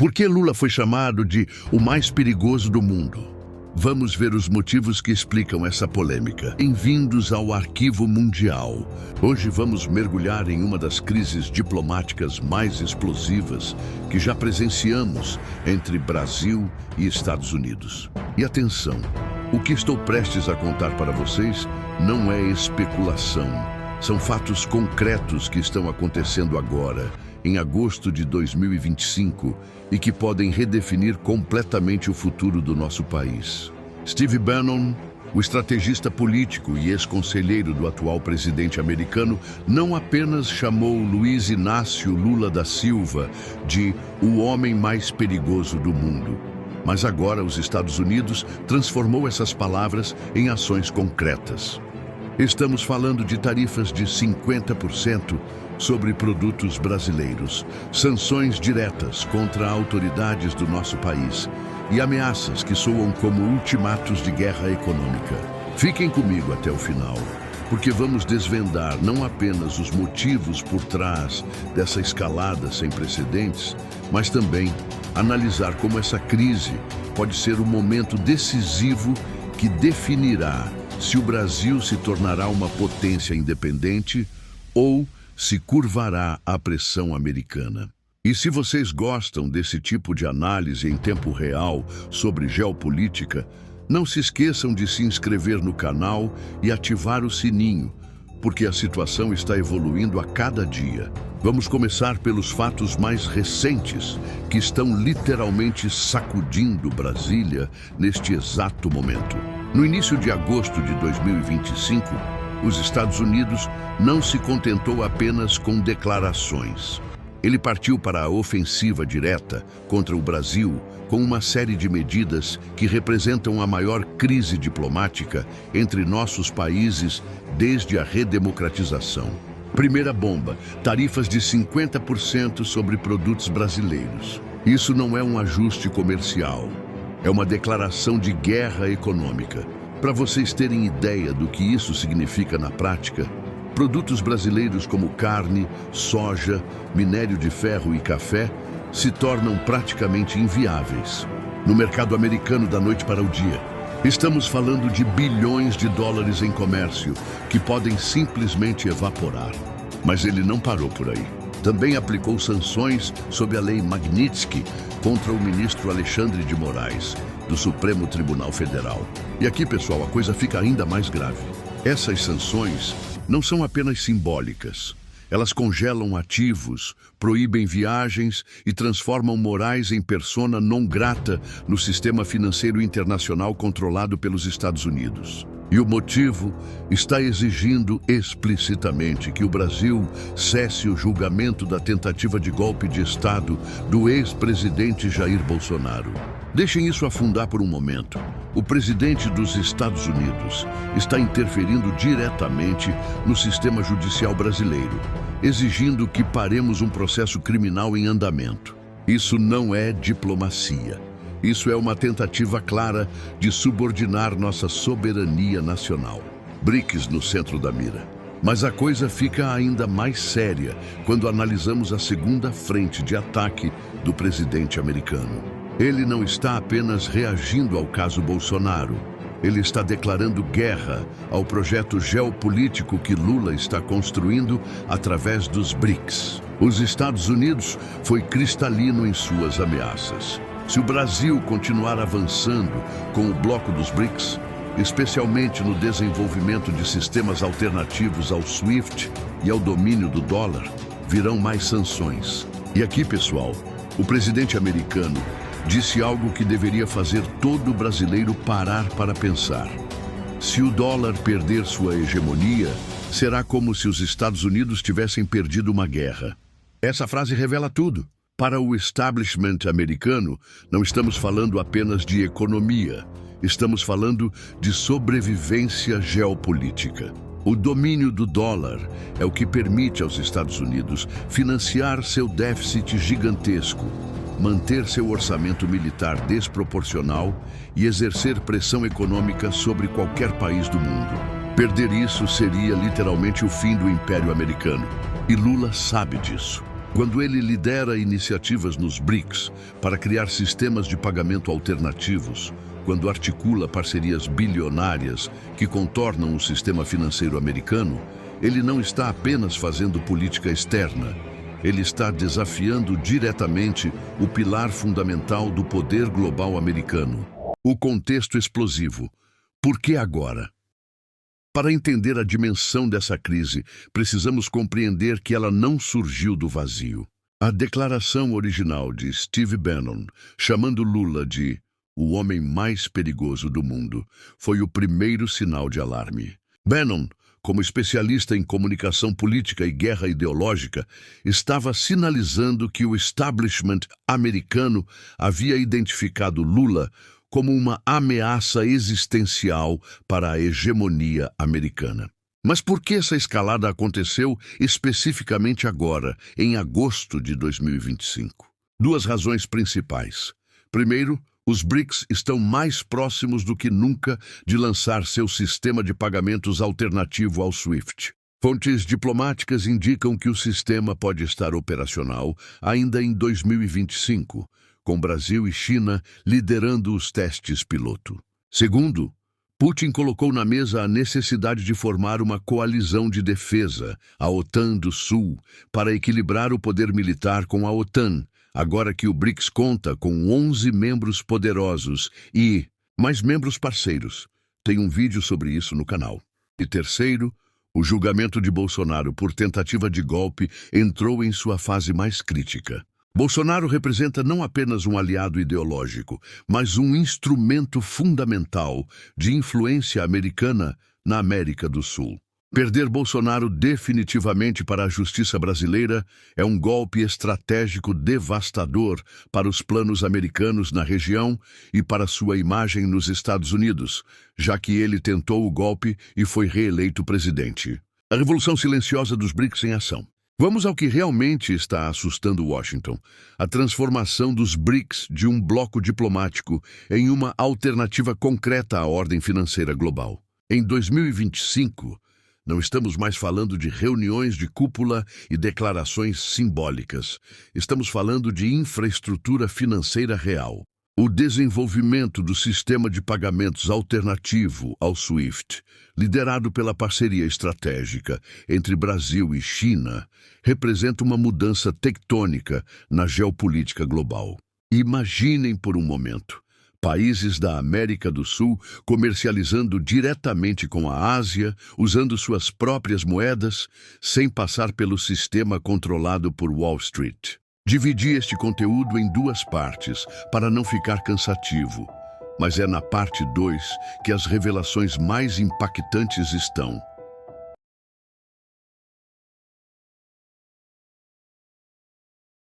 Por que Lula foi chamado de o mais perigoso do mundo? Vamos ver os motivos que explicam essa polêmica. Bem-vindos ao Arquivo Mundial. Hoje vamos mergulhar em uma das crises diplomáticas mais explosivas que já presenciamos entre Brasil e Estados Unidos. E atenção, o que estou prestes a contar para vocês não é especulação. São fatos concretos que estão acontecendo agora, em agosto de 2025, e que podem redefinir completamente o futuro do nosso país. Steve Bannon, o estrategista político e ex-conselheiro do atual presidente americano, não apenas chamou Luiz Inácio Lula da Silva de o homem mais perigoso do mundo, mas agora os Estados Unidos transformou essas palavras em ações concretas. Estamos falando de tarifas de 50% sobre produtos brasileiros, sanções diretas contra autoridades do nosso país e ameaças que soam como ultimatos de guerra econômica. Fiquem comigo até o final, porque vamos desvendar não apenas os motivos por trás dessa escalada sem precedentes, mas também analisar como essa crise pode ser um momento decisivo que definirá se o Brasil se tornará uma potência independente ou se curvará à pressão americana. E se vocês gostam desse tipo de análise em tempo real sobre geopolítica, não se esqueçam de se inscrever no canal e ativar o sininho, porque a situação está evoluindo a cada dia. Vamos começar pelos fatos mais recentes, que estão literalmente sacudindo Brasília neste exato momento. No início de agosto de 2025, os Estados Unidos não se contentou apenas com declarações. Ele partiu para a ofensiva direta contra o Brasil com uma série de medidas que representam a maior crise diplomática entre nossos países desde a redemocratização. Primeira bomba: tarifas de 50% sobre produtos brasileiros. Isso não é um ajuste comercial, é uma declaração de guerra econômica. Para vocês terem ideia do que isso significa na prática, produtos brasileiros como carne, soja, minério de ferro e café se tornam praticamente inviáveis no mercado americano da noite para o dia. Estamos falando de bilhões de dólares em comércio que podem simplesmente evaporar. Mas ele não parou por aí. Também aplicou sanções sob a Lei Magnitsky contra o ministro Alexandre de Moraes, do Supremo Tribunal Federal. E aqui, pessoal, a coisa fica ainda mais grave. Essas sanções não são apenas simbólicas. Elas congelam ativos, proíbem viagens e transformam Moraes em persona non grata no sistema financeiro internacional controlado pelos Estados Unidos. E o motivo está exigindo explicitamente que o Brasil cesse o julgamento da tentativa de golpe de Estado do ex-presidente Jair Bolsonaro. Deixem isso afundar por um momento. O presidente dos Estados Unidos está interferindo diretamente no sistema judicial brasileiro, exigindo que paremos um processo criminal em andamento. Isso não é diplomacia. Isso é uma tentativa clara de subordinar nossa soberania nacional. BRICS no centro da mira. Mas a coisa fica ainda mais séria quando analisamos a segunda frente de ataque do presidente americano. Ele não está apenas reagindo ao caso Bolsonaro. Ele está declarando guerra ao projeto geopolítico que Lula está construindo através dos BRICS. Os Estados Unidos foi cristalino em suas ameaças. Se o Brasil continuar avançando com o bloco dos BRICS, especialmente no desenvolvimento de sistemas alternativos ao SWIFT e ao domínio do dólar, virão mais sanções. E aqui, pessoal, o presidente americano disse algo que deveria fazer todo brasileiro parar para pensar. Se o dólar perder sua hegemonia, será como se os Estados Unidos tivessem perdido uma guerra. Essa frase revela tudo. Para o establishment americano, não estamos falando apenas de economia, estamos falando de sobrevivência geopolítica. O domínio do dólar é o que permite aos Estados Unidos financiar seu déficit gigantesco, manter seu orçamento militar desproporcional e exercer pressão econômica sobre qualquer país do mundo. Perder isso seria literalmente o fim do Império Americano. E Lula sabe disso. Quando ele lidera iniciativas nos BRICS para criar sistemas de pagamento alternativos, quando articula parcerias bilionárias que contornam o sistema financeiro americano, ele não está apenas fazendo política externa, ele está desafiando diretamente o pilar fundamental do poder global americano, o contexto explosivo. Por que agora? Para entender a dimensão dessa crise, precisamos compreender que ela não surgiu do vazio. A declaração original de Steve Bannon, chamando Lula de o homem mais perigoso do mundo, foi o primeiro sinal de alarme. Bannon, como especialista em comunicação política e guerra ideológica, estava sinalizando que o establishment americano havia identificado Lula como uma ameaça existencial para a hegemonia americana. Mas por que essa escalada aconteceu especificamente agora, em agosto de 2025? Duas razões principais. Primeiro, os BRICS estão mais próximos do que nunca de lançar seu sistema de pagamentos alternativo ao SWIFT. Fontes diplomáticas indicam que o sistema pode estar operacional ainda em 2025, com Brasil e China liderando os testes piloto. Segundo, Putin colocou na mesa a necessidade de formar uma coalizão de defesa, a OTAN do Sul, para equilibrar o poder militar com a OTAN, agora que o BRICS conta com 11 membros poderosos e mais membros parceiros. Tem um vídeo sobre isso no canal. E terceiro, o julgamento de Bolsonaro por tentativa de golpe entrou em sua fase mais crítica. Bolsonaro representa não apenas um aliado ideológico, mas um instrumento fundamental de influência americana na América do Sul. Perder Bolsonaro definitivamente para a justiça brasileira é um golpe estratégico devastador para os planos americanos na região e para sua imagem nos Estados Unidos, já que ele tentou o golpe e foi reeleito presidente. A revolução silenciosa dos BRICS em ação. Vamos ao que realmente está assustando Washington: a transformação dos BRICS de um bloco diplomático em uma alternativa concreta à ordem financeira global. Em 2025, não estamos mais falando de reuniões de cúpula e declarações simbólicas. Estamos falando de infraestrutura financeira real. O desenvolvimento do sistema de pagamentos alternativo ao SWIFT, liderado pela parceria estratégica entre Brasil e China, representa uma mudança tectônica na geopolítica global. Imaginem por um momento países da América do Sul comercializando diretamente com a Ásia, usando suas próprias moedas, sem passar pelo sistema controlado por Wall Street. Dividi este conteúdo em duas partes, para não ficar cansativo, mas é na parte 2 que as revelações mais impactantes estão.